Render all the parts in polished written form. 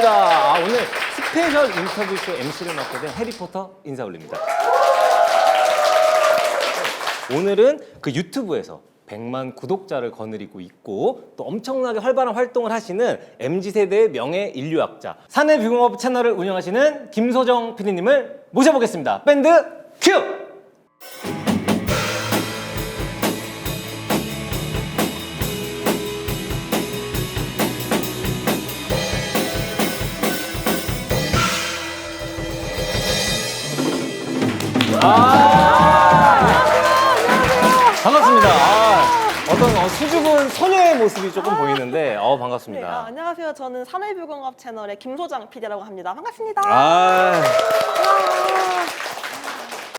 반갑습니다. 오늘 스페셜 인터뷰쇼 MC를 맡게 된 해리포터 인사 올립니다. 오늘은 그 유튜브에서 100만 구독자를 거느리고 있고 또 엄청나게 활발한 활동을 하시는 MZ세대의 명예 인류학자 사내비공업 채널을 운영하시는 김소정 PD님을 모셔보겠습니다. 밴드 큐! 반갑습니다. 어떤 수줍은 소녀의 모습이 조금 보이는데 반갑습니다. 네, 안녕하세요. 저는 사내비공업 채널의 김소정 PD라고 합니다. 반갑습니다.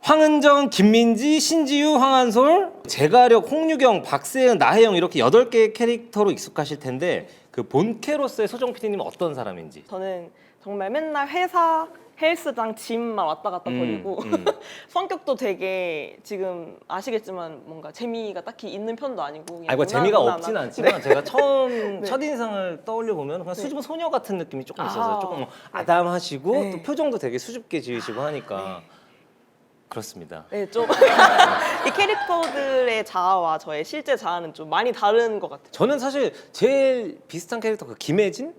황은정, 김민지, 신지유, 황한솔, 제가력, 홍유경, 박세은, 나혜영 이렇게 8개의 캐릭터로 익숙하실 텐데 그 본캐로서의 소정 PD님은 어떤 사람인지. 저는 정말 맨날 회사, 헬스장, 짐만 왔다 갔다 거리고 성격도 되게 지금 아시겠지만 뭔가 재미가 딱히 있는 편도 아니고 그냥 아이고 재미가 무난무난한. 없진 않지만 제가 처음 네. 첫인상을 떠올려 보면 그냥 수줍은 소녀 같은 느낌이 조금 있어서 조금 아담하시고 네. 또 표정도 되게 수줍게 지으시고 하니까 그렇습니다. 네, 좀 이 캐릭터들의 자아와 저의 실제 자아는 좀 많이 다른 것 같아요. 저는 사실 제일 비슷한 캐릭터 그 김혜진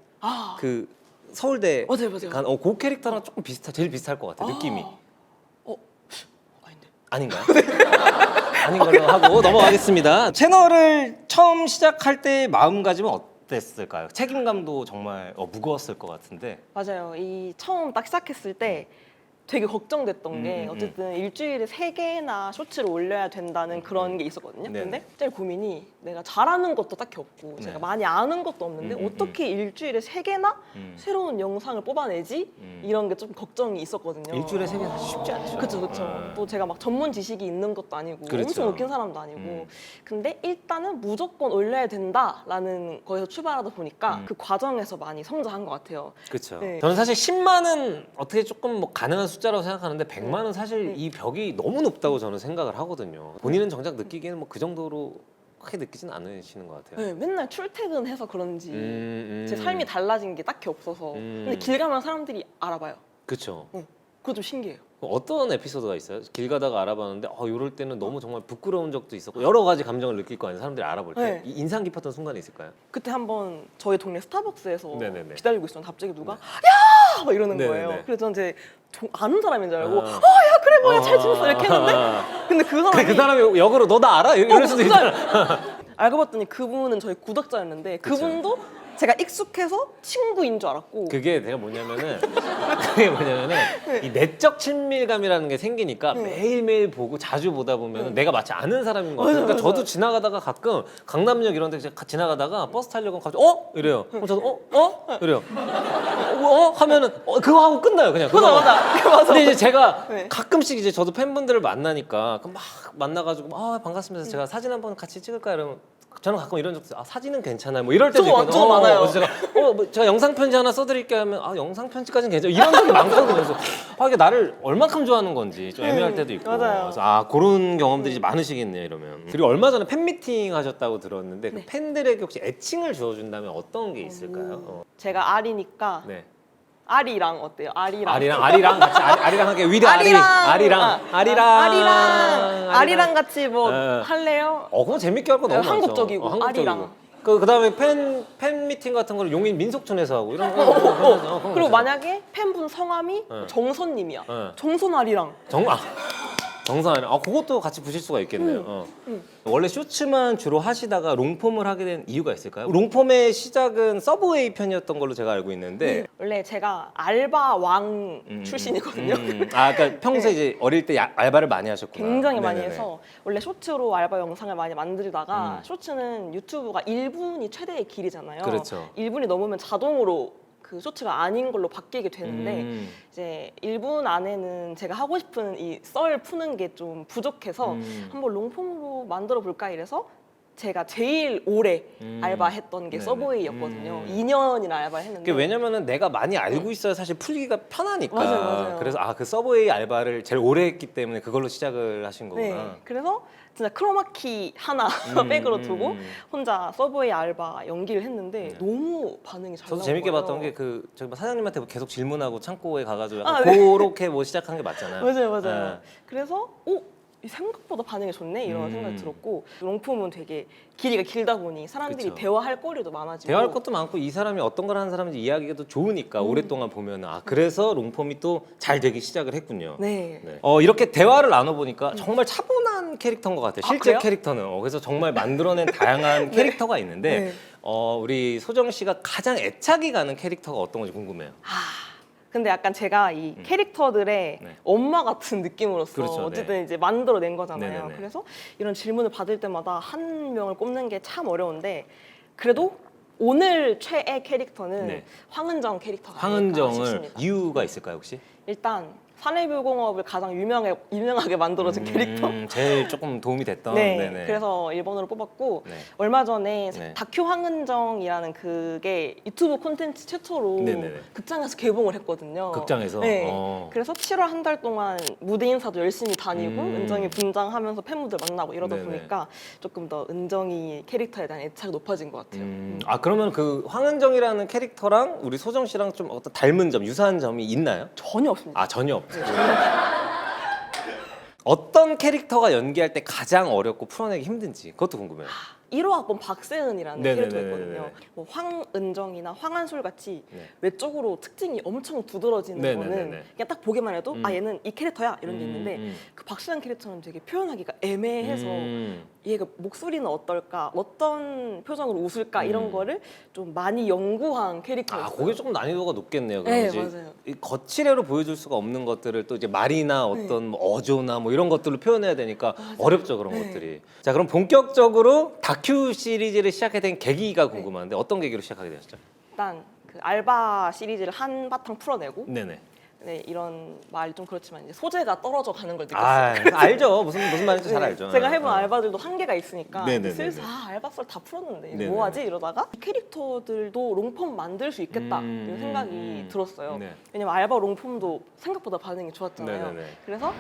그 서울대 맞아요. 그 캐릭터랑 조금 제일 비슷할 것 같아요. 느낌이. 아닌데. 아닌가요? 아닌 걸로 하고 넘어가겠습니다. 채널을 처음 시작할 때 마음가짐은 어땠을까요? 책임감도 정말 무거웠을 것 같은데. 맞아요. 이 처음 딱 시작했을 때 되게 걱정됐던 게 어쨌든 일주일에 3개나 쇼츠를 올려야 된다는 그런 게 있었거든요. 네네. 근데 제일 고민이 내가 잘하는 것도 딱히 없고 네. 제가 많이 아는 것도 없는데 어떻게 일주일에 3개나 새로운 영상을 뽑아내지? 이런 게 좀 걱정이 있었거든요. 일주일에 3개 사실 쉽지 않죠. 그렇죠. 네. 또 제가 막 전문 지식이 있는 것도 아니고 그렇죠. 엄청 웃긴 사람도 아니고 근데 일단은 무조건 올려야 된다라는 거에서 출발하다 보니까 그 과정에서 많이 성장한 것 같아요. 그렇죠. 네. 저는 사실 10만은 어떻게 조금 뭐 가능한 숫자라고 생각하는데 100만은 사실 이 벽이 너무 높다고 저는 생각을 하거든요. 본인은 정작 느끼기에는 뭐 그 정도로 크게 느끼진 않으시는 것 같아요. 네, 맨날 출퇴근해서 그런지 제 삶이 음. 달라진 게 딱히 없어서 근데 길 가면 사람들이 알아봐요. 그렇죠. 그거 좀 신기해요. 어떤 에피소드가 있어요? 길 가다가 알아봤는데 이럴 때는 너무 정말 부끄러운 적도 있었고 여러 가지 감정을 느낄 거 아니에요. 사람들이 알아볼 때. 네. 인상 깊었던 순간이 있을까요? 그때 한번 저희 동네 스타벅스에서 네네네. 기다리고 있었는데 갑자기 누가 야! 막 이러는 네네네. 거예요. 그래서 저는 제 아는 사람인 줄 알고 아. 야 그래 뭐야 잘 지냈어 이렇게 했는데 근데 그 사람이 그 사람이 역으로 너 나 알아? 이럴 수도 있잖아. 알고 봤더니 그분은 저희 구독자였는데 그분도 제가 익숙해서 친구인 줄 알았고 그게 뭐냐면은 이 내적 친밀감이라는 게 생기니까 매일매일 보고 자주 보다 보면 내가 마치 아는 사람인 것 같아요. 그러니까 저도 지나가다가 가끔 강남역 이런 데 지나가다가 버스 타려고 갑자기 이래요. 그럼 저도 이래요. 하면은 그거 하고 끝나요. 그냥 그거 하고. 맞아. 근데 이제 제가 네. 가끔씩 이제 저도 팬분들을 만나니까 막 만나가지고 반갑습니다. 제가 사진 한번 같이 찍을까요? 이러면 저는 가끔 이런 적도 있어요. 사진은 괜찮아요. 뭐 이럴 때도 있거든요. 저도 많아요. 그래서 제가 영상 편지 하나 써드릴게요 하면 영상 편지까지는 괜찮아요. 이런 적이 많거든요. 그래서 이게 나를 얼만큼 좋아하는 건지 좀 애매할 때도 있고. 맞아요. 그래서 그런 경험들이 많으시겠네요. 이러면. 그리고 얼마 전에 팬미팅 하셨다고 들었는데 그 팬들에게 혹시 애칭을 주어준다면 어떤 게 있을까요? 제가 아리니까 네. 아리랑 어때요? 아리랑 같이 아리랑 하게 위대 아리랑 같이 뭐 네. 할래요? 그거 재밌게 할 거 너무 많죠. 한국적이고, 아리랑. 그다음에 팬 미팅 같은 거를 용인 민속촌에서 하고 이런 거. 그리고 만약에 팬분 성함이 정선님이야. 네. 정선 아리랑. 정상이네. 그것도 같이 부실 수가 있겠네요. 원래 쇼츠만 주로 하시다가 롱폼을 하게 된 이유가 있을까요? 롱폼의 시작은 서브웨이 편이었던 걸로 제가 알고 있는데. 원래 제가 알바 왕 출신이거든요. 그러니까 평소에 이제 어릴 때 알바를 많이 하셨구나. 굉장히 많이 네네네. 해서 원래 쇼츠로 알바 영상을 많이 만들다가 쇼츠는 유튜브가 1분이 최대의 길이잖아요. 그렇죠. 1분이 넘으면 자동으로 그 쇼츠가 아닌 걸로 바뀌게 되는데 이제 1분 안에는 제가 하고 싶은 이 썰 푸는 게 좀 부족해서 한번 롱폼으로 만들어 볼까 이래서 제가 제일 오래 알바했던 게 네네. 서브웨이였거든요. 2년이나 알바를 했는데. 그게 왜냐면은 내가 많이 알고 있어야 사실 풀기가 편하니까. 맞아요. 그래서 그 서브웨이 알바를 제일 오래 했기 때문에 그걸로 시작을 하신 거구나. 네. 그래서 진짜 크로마키 하나 백으로 두고 혼자 서브웨이 알바 연기를 했는데 너무 반응이 잘 저도 나온 재밌게 거예요. 봤던 게 그 저기 사장님한테 계속 질문하고 창고에 가가지고 아, 약간 네. 그렇게 뭐 시작한 게 맞잖아요. 맞아요. 네. 그래서 생각보다 반응이 좋네 이런 생각이 들었고 롱폼은 되게 길이가 길다 보니 사람들이 그쵸. 대화할 거리도 많아지고 대화할 것도 많고 이 사람이 어떤 걸 하는 사람인지 이야기가 또 좋으니까 오랫동안 보면 그래서 롱폼이 또 잘 되기 시작을 했군요. 네. 네. 이렇게 대화를 나눠보니까 정말 차분한 캐릭터인 것 같아요. 실제 그래요? 캐릭터는. 그래서 정말 만들어낸 다양한 캐릭터가 있는데 네. 우리 소정 씨가 가장 애착이 가는 캐릭터가 어떤 건지 궁금해요. 근데 약간 제가 이 캐릭터들의 네. 엄마 같은 느낌으로서 그렇죠, 어쨌든 이제 만들어낸 거잖아요. 네네네. 그래서 이런 질문을 받을 때마다 한 명을 꼽는 게 참 어려운데 그래도 오늘 최애 캐릭터는 네. 황은정 캐릭터가 아닐까 황은정을 싶습니다. 이유가 있을까요 혹시? 일단 사내불공업을 가장 유명하게 만들어준 캐릭터. 제일 조금 도움이 됐던. 네, 네네. 그래서 1번으로 뽑았고 네. 얼마 전에 네. 다큐 황은정이라는 그게 유튜브 콘텐츠 최초로 네네네. 극장에서 개봉을 했거든요. 극장에서? 네. 어. 그래서 7월 한 달 동안 무대 인사도 열심히 다니고 은정이 분장하면서 팬분들 만나고 이러다 네네. 보니까 조금 더 은정이 캐릭터에 대한 애착이 높아진 것 같아요. 그러면 그 황은정이라는 캐릭터랑 우리 소정 씨랑 좀 어떤 닮은 점, 유사한 점이 있나요? 전혀 없습니다. 전혀 없어요. 어떤 캐릭터가 연기할 때 가장 어렵고 풀어내기 힘든지 그것도 궁금해요. 1호 학번 박세은이라는 네네네네네. 캐릭터가 있거든요. 뭐 황은정이나 황한솔 같이 네. 외적으로 특징이 엄청 두드러지는 네네네네. 거는 그냥 딱 보기만 해도 얘는 이 캐릭터야 이런 게 있는데 그 박세은 캐릭터는 되게 표현하기가 애매해서 얘가 목소리는 어떨까, 어떤 표정으로 웃을까 이런 거를 좀 많이 연구한 캐릭터였어요. 그게 조금 난이도가 높겠네요. 그럼 네, 이제 맞아요. 이 거칠애로 보여줄 수가 없는 것들을 또 이제 말이나 어떤 뭐 어조나 뭐 이런 것들로 표현해야 되니까 어렵죠 그런 네. 것들이. 자 그럼 본격적으로 다큐 시리즈를 시작하게 된 계기가 궁금한데 어떤 계기로 시작하게 되셨죠? 일단 그 알바 시리즈를 한바탕 풀어내고 네네. 네, 이런 말이 좀 그렇지만 이제 소재가 떨어져 가는 걸 느꼈어요. 알죠. 무슨 말인지 잘 네, 알죠. 제가 해본 알바들도 한계가 있으니까 네네네네. 슬슬 알바 썰 다 풀었는데 이제 네네. 뭐 하지 이러다가 이 캐릭터들도 롱폼 만들 수 있겠다 이런 생각이 들었어요. 네. 왜냐면 알바 롱폼도 생각보다 반응이 좋았잖아요. 네네네. 그래서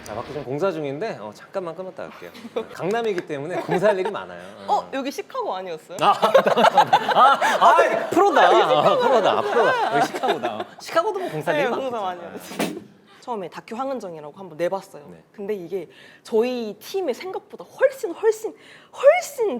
밖에 좀 공사 중인데 잠깐만 끊었다 할게요. 강남이기 때문에 공사할 일이 많아요. 여기 시카고 아니었어요? 프로다. 여기 시카고다. 시카고도 뭐 공사할 네, 일이 공사 많겠죠. 많이 했어요. 처음에 다큐 황은정이라고 한번 내봤어요. 네. 근데 이게 저희 팀의 생각보다 훨씬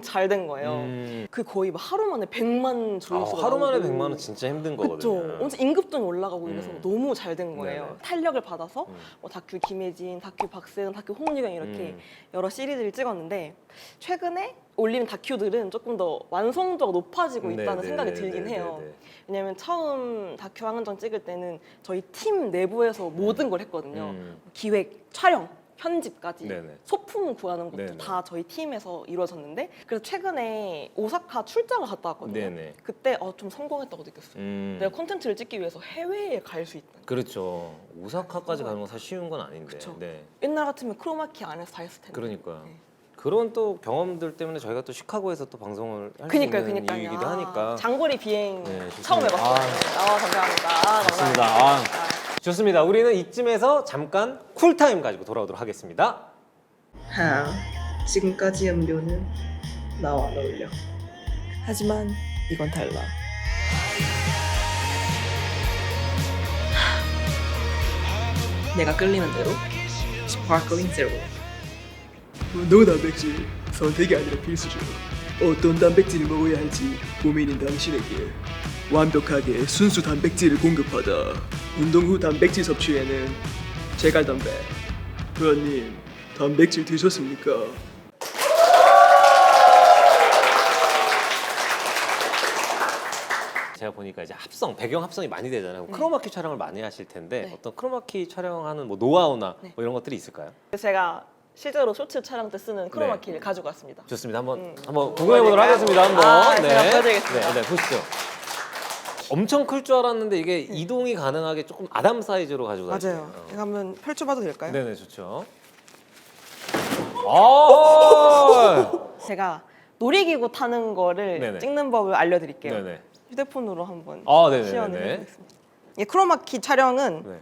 잘 된 거예요. 그 그 거의 막 하루 만에 100만 조회수가 하루 만에 나오고. 100만 원 진짜 힘든 그쵸. 거거든요. 엄청 인급등이 올라가고 이래서 너무 잘 된 거예요. 네네. 탄력을 받아서 뭐 다큐 김혜진, 다큐 박세은, 다큐 홍유경 이렇게 여러 시리즈를 찍었는데 최근에 올리는 다큐들은 조금 더 완성도가 높아지고 있다는 생각이 들긴 해요. 왜냐면 처음 다큐 황은정 찍을 때는 저희 팀 내부에서 모든 걸 했거든요. 기획, 촬영, 편집까지 네네. 소품 구하는 것도 네네. 다 저희 팀에서 이루어졌는데 그래서 최근에 오사카 출장을 갔다 왔거든요. 네네. 그때 좀 성공했다고 느꼈어요. 내가 콘텐츠를 찍기 위해서 해외에 갈 수 있다. 그렇죠. 오사카까지 가는 건 사실 쉬운 건 아닌데. 그쵸. 네. 옛날 같으면 크로마키 안에서 다 했을 텐데. 그러니까요. 네. 그런 또 경험들 때문에 저희가 또 시카고에서 또 방송을 할 수 있는 그니까요. 이유이기도 하니까. 장거리 비행 네, 좋습니다. 처음 해봤어요. 감사합니다. 좋습니다. 감사합니다. 좋습니다. 우리는 이쯤에서 잠깐 쿨타임 가지고 돌아오도록 하겠습니다. 지금까지의 음료는 나와 안 어울려. 하지만 이건 달라. 내가 끌리는 대로 스파클링 제로. 노 단백질 선택이 아니라 필수죠. 어떤 단백질을 먹어야 할지 고민인 당신에게 완벽하게 순수 단백질을 공급하다. 운동 후 단백질 섭취에는 제갈단백. 브라님, 단백질 드셨습니까? 제가 보니까 이제 배경 합성이 많이 되잖아요. 크로마키 촬영을 많이 하실 텐데 네. 어떤 크로마키 촬영하는 뭐 노하우나 네. 뭐 이런 것들이 있을까요? 제가 실제로 쇼츠 촬영 때 쓰는 크로마키를 가지고 왔습니다. 좋습니다. 한번 구경해 보도록 하겠습니다. 제가 보여드리겠습니다. 네, 보시죠. 엄청 클 줄 알았는데 이게 이동이 가능하게 조금 아담 사이즈로 가지고 맞아요. 이거 한번 펼쳐봐도 될까요? 네네 좋죠. 아 제가 놀이기구 타는 거를 네네. 찍는 법을 알려드릴게요. 네네. 휴대폰으로 한번 네네네. 시연을 해보겠습니다. 이 크로마키 촬영은 네.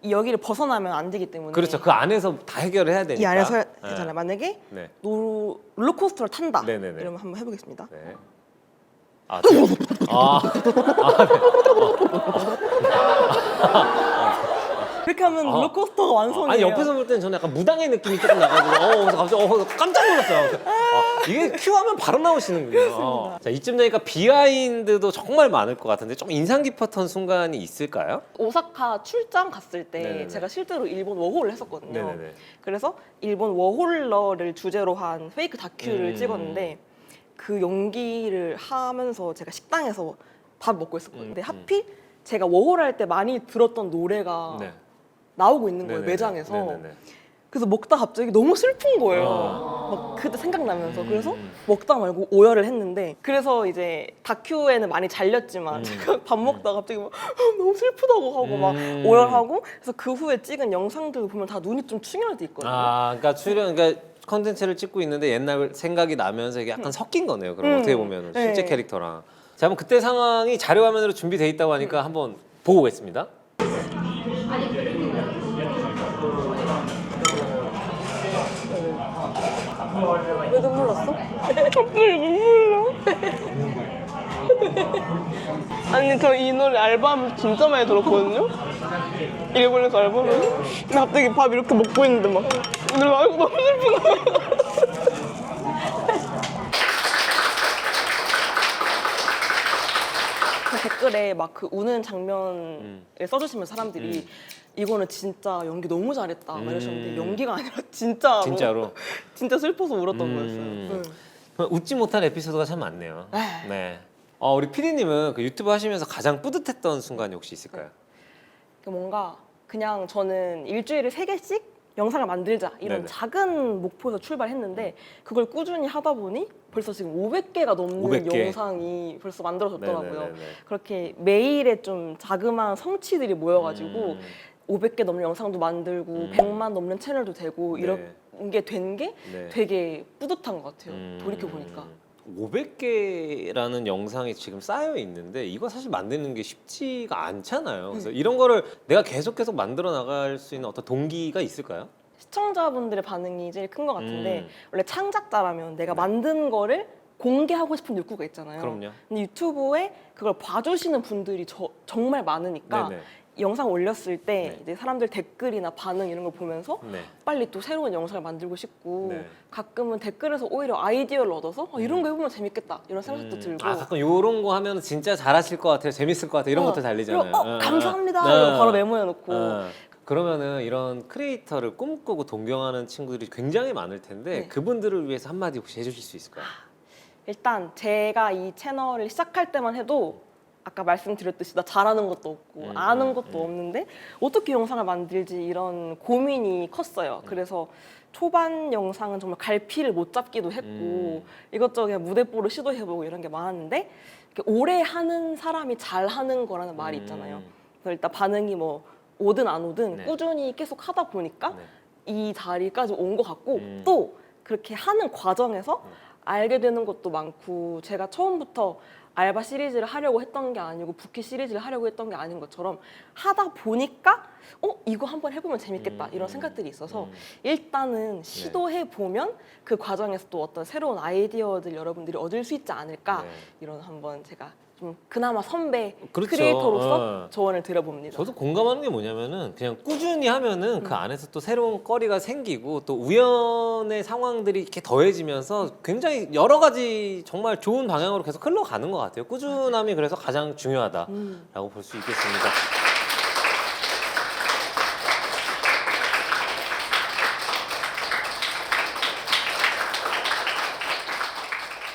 이 여기를 벗어나면 안 되기 때문에 그렇죠. 그 안에서 다 해결을 해야 되니까. 이 안에서 네. 되잖아요. 만약에 네. 롤러코스터를 탄다 네네네. 이러면 한번 해보겠습니다. 네. 네. 그렇게 하면 롤러코스터가 완성이에요. 아니 옆에서 볼 때는 저는 약간 무당의 느낌이 조금 나가지고 그래서 갑자기 깜짝 놀랐어요. 이게 큐하면 바로 나오시는군요. 자, 이쯤 되니까 비하인드도 정말 많을 것 같은데 좀 인상 깊었던 순간이 있을까요? 오사카 출장 갔을 때 네네네. 제가 실제로 일본 워홀을 했었거든요. 네네네. 그래서 일본 워홀러를 주제로 한 페이크 다큐를 찍었는데 그 연기를 하면서 제가 식당에서 밥 먹고 있었거든요. 근데 하필 제가 워홀할 때 많이 들었던 노래가 네. 나오고 있는 거예요, 네네네. 매장에서. 네네네. 그래서 먹다 갑자기 너무 슬픈 거예요. 막 그때 생각나면서. 그래서 먹다 말고 오열을 했는데 그래서 이제 다큐에는 많이 잘렸지만 제가 밥 먹다가 갑자기 막 너무 슬프다고 하고 막 오열하고 그래서 그 후에 찍은 영상들 보면 다 눈이 좀 충혈돼 있거든요. 그러니까 컨텐츠를 찍고 있는데 옛날 생각이 나면서 이게 약간 섞인 거네요. 그럼 어떻게 보면 실제 네. 캐릭터랑. 자, 그럼 그때 상황이 자료 화면으로 준비돼 있다고 하니까 한번 보고 오겠습니다. 왜 눈물 났어? 갑자기 눈물 나. 아니 저 이 노래 앨범 진짜 많이 들었거든요. 일본에서 앨범을. 근데 갑자기 밥 이렇게 먹고 있는데 막 오늘 말고 너무 슬픈 거야. 그 댓글에 막 그 우는 장면을 써주시면 사람들이 이거는 진짜 연기 너무 잘했다 막 이러셨는데 연기가 아니라 진짜로 진짜로. 진짜 슬퍼서 울었던 거였어요. 그럼 웃지 못한 에피소드가 참 많네요. 네. 네. 우리 PD님은 그 유튜브 하시면서 가장 뿌듯했던 순간이 혹시 있을까요? 뭔가 그냥 저는 일주일에 3개씩 영상을 만들자 이런 네네. 작은 목표에서 출발했는데 그걸 꾸준히 하다 보니 벌써 지금 500개가 넘는 500개. 영상이 벌써 만들어졌더라고요. 네네네네. 그렇게 매일의 좀 자그마한 성취들이 모여가지고 500개 넘는 영상도 만들고 100만 넘는 채널도 되고 네. 이런 게 된 게 네. 되게 뿌듯한 것 같아요. 돌이켜보니까. 500개라는 영상이 지금 쌓여 있는데 이거 사실 만드는 게 쉽지가 않잖아요. 그래서 이런 거를 내가 계속 만들어 나갈 수 있는 어떤 동기가 있을까요? 시청자분들의 반응이 제일 큰 것 같은데 음. 원래 창작자라면 내가 만든 거를 공개하고 싶은 욕구가 있잖아요. 그럼요. 근데 유튜브에 그걸 봐주시는 분들이 정말 많으니까 네네. 영상 올렸을 때 네. 이제 사람들 댓글이나 반응 이런 걸 보면서 네. 빨리 또 새로운 영상을 만들고 싶고 네. 가끔은 댓글에서 오히려 아이디어를 얻어서 이런 거 해보면 재밌겠다 이런 생각도 들고 가끔 요런 거 하면 진짜 잘하실 것 같아요. 재밌을 것 같아요. 이런 것도 달리잖아요. 그리고, 감사합니다 이러고 바로 메모해놓고 그러면은 이런 크리에이터를 꿈꾸고 동경하는 친구들이 굉장히 많을 텐데 네. 그분들을 위해서 한마디 혹시 해주실 수 있을까요? 일단 제가 이 채널을 시작할 때만 해도 아까 말씀드렸듯이 나 잘하는 것도 없고 아는 것도 없는데 어떻게 영상을 만들지 이런 고민이 컸어요. 그래서 초반 영상은 정말 갈피를 못 잡기도 했고 이것저것 그냥 무대뽀로 시도해보고 이런 게 많았는데 이렇게 오래 하는 사람이 잘하는 거라는 말이 있잖아요. 그래서 일단 반응이 뭐 오든 안 오든 네. 꾸준히 계속 하다 보니까 네. 이 자리까지 온 것 같고 또 그렇게 하는 과정에서 알게 되는 것도 많고 제가 처음부터 알바 시리즈를 하려고 했던 게 아니고 부캐 시리즈를 하려고 했던 게 아닌 것처럼 하다 보니까 이거 한번 해보면 재밌겠다 이런 생각들이 있어서 일단은 시도해 보면 그 과정에서 또 어떤 새로운 아이디어들 여러분들이 얻을 수 있지 않을까 네. 이런 한번 제가 좀 그나마 선배 그렇죠. 크리에이터로서 조언을 드려봅니다. 저도 공감하는 게 뭐냐면은 그냥 꾸준히 하면은 그 안에서 또 새로운 거리가 생기고 또 우연의 상황들이 이렇게 더해지면서 굉장히 여러 가지 정말 좋은 방향으로 계속 흘러가는 것 같아요. 꾸준함이 그래서 가장 중요하다라고 볼 수 있겠습니다.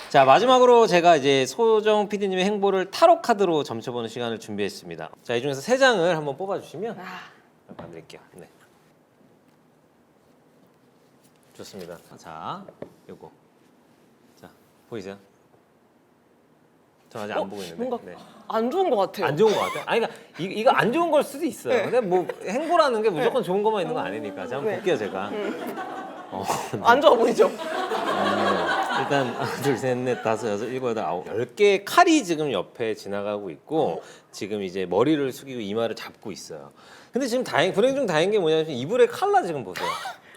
자, 마지막으로 제가 이제 소정 PD님의 행보를 타로 카드로 점쳐보는 시간을 준비했습니다. 자, 이 중에서 3장을 한번 뽑아주시면 만들게요. 네. 좋습니다. 자, 요거. 자, 보이세요? 저 아직 안 보고 있는데. 뭔가 네. 안 좋은 것 같아요. 안 좋은 것 같아요. 아니, 그러니까 이거 안 좋은 걸 수도 있어요. 근데 뭐 행보라는 게 무조건 좋은 것만 있는 건 아니니까. 자, 한번 볼게요, 제가. 안 좋아 보이죠? 일단 하나, 둘, 셋, 넷, 다섯, 여섯, 일곱, 여덟, 아홉 10개의 칼이 지금 옆에 지나가고 있고 지금 이제 머리를 숙이고 이마를 잡고 있어요. 근데 지금 불행 중 다행인 게 뭐냐면 이불의 컬러 지금 보세요.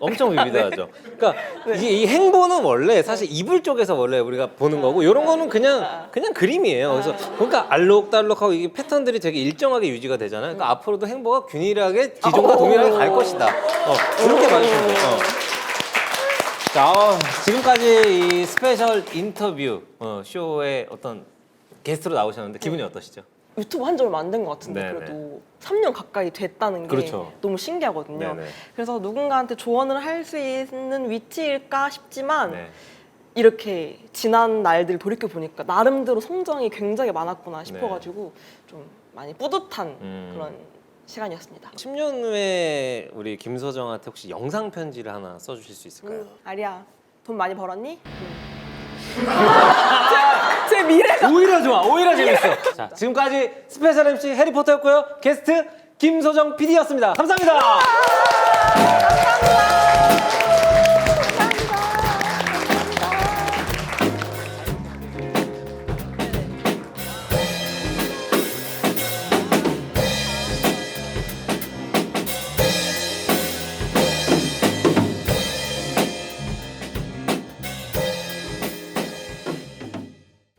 엄청 비비드하죠. 그러니까 이게 이 행보는 원래 사실 이불 쪽에서 원래 우리가 보는 거고 이런 거는 그냥 그림이에요. 그래서 그러니까 알록달록하고 이게 패턴들이 되게 일정하게 유지가 되잖아요. 그러니까 앞으로도 행보가 균일하게 기존과 동일하게 갈 것이다. 이렇게 봐주시면 돼요. 자, 지금까지 이 스페셜 인터뷰 쇼에 어떤 게스트로 나오셨는데 기분이 어떠시죠? 유튜브 한 지 얼마 안 된 것 같은데 네네. 그래도 3년 가까이 됐다는 게 그렇죠. 너무 신기하거든요. 네네. 그래서 누군가한테 조언을 할 수 있는 위치일까 싶지만 네. 이렇게 지난 날들 돌이켜 보니까 나름대로 성장이 굉장히 많았구나 싶어가지고 좀 많이 뿌듯한 그런 시간이었습니다. 10년 후에 우리 김서정한테 혹시 영상 편지를 하나 써주실 수 있을까요? 아리야, 돈 많이 벌었니? 제 미래가 오히려 좋아, 오히려 재밌어. 자, 지금까지 스페셜 MC 해리포터였고요. 게스트 김서정 PD였습니다. 감사합니다. 감사합니다.